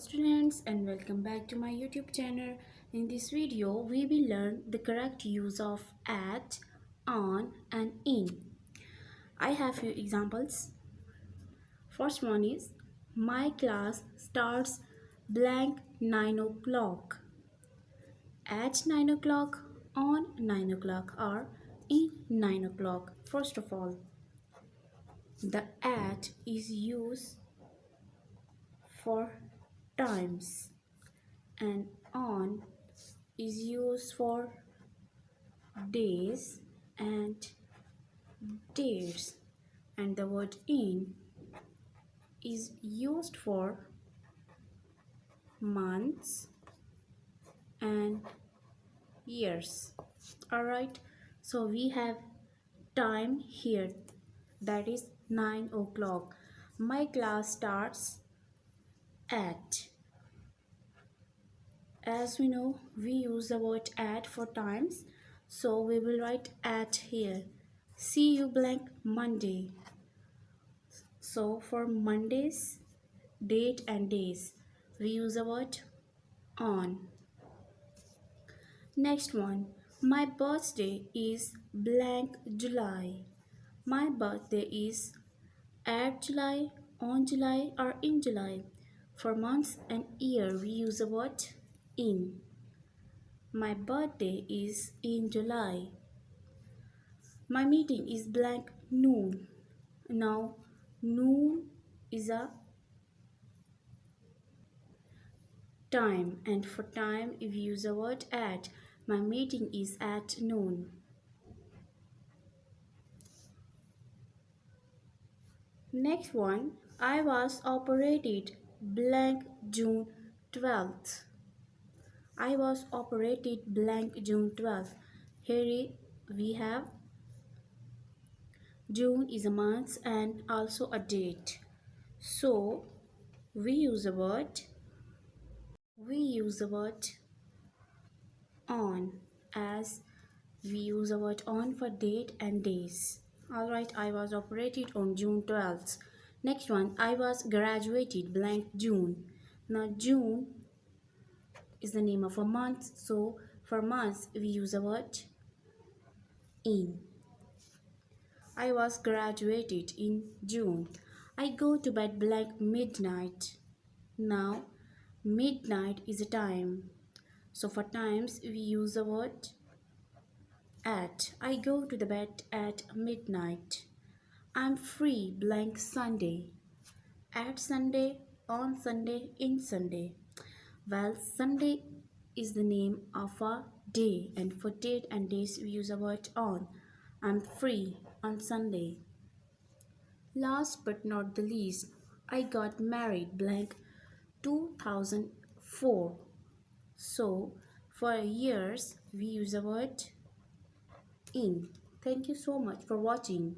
students, and welcome back to my YouTube channel. In this video we will learn the correct use of at, on and in. I have few examples. First one is my class starts blank 9 o'clock. At 9 o'clock, on 9 o'clock or in 9 o'clock. First of all, the at is used for times and on is used for days and dates, and the word in is used for months and years. Alright, so we have time here, that is 9 o'clock. My class starts at. As we know, we use the word at for times, so we will write at here. See you blank Monday. So for Mondays, date and days, we use the word on. Next one, my birthday is blank July. My birthday is at July, on July or in July. For months and year, we use the word in. My birthday is in July. My meeting is blank noon. Now noon is a time, and for time if you use the word at. My meeting is at noon. Next one, I was operated blank June 12th. I was operated blank June 12th. Here we have June is a month and also a date. So we use the word on, as we use the word on for date and days. Alright, I was operated on June 12th. Next one, I was graduated blank June. Now June is the name of a month, so for months we use the word in. I was graduated in June. I go to bed blank midnight. Now midnight is a time, so for times we use the word at. I go to the bed at midnight. I'm free blank Sunday. At Sunday, on Sunday, in Sunday. Well, Sunday is the name of a day, and for date and days we use the word on. I'm free on Sunday. Last but not the least, I got married blank 2004. So for years we use the word in. Thank you so much for watching.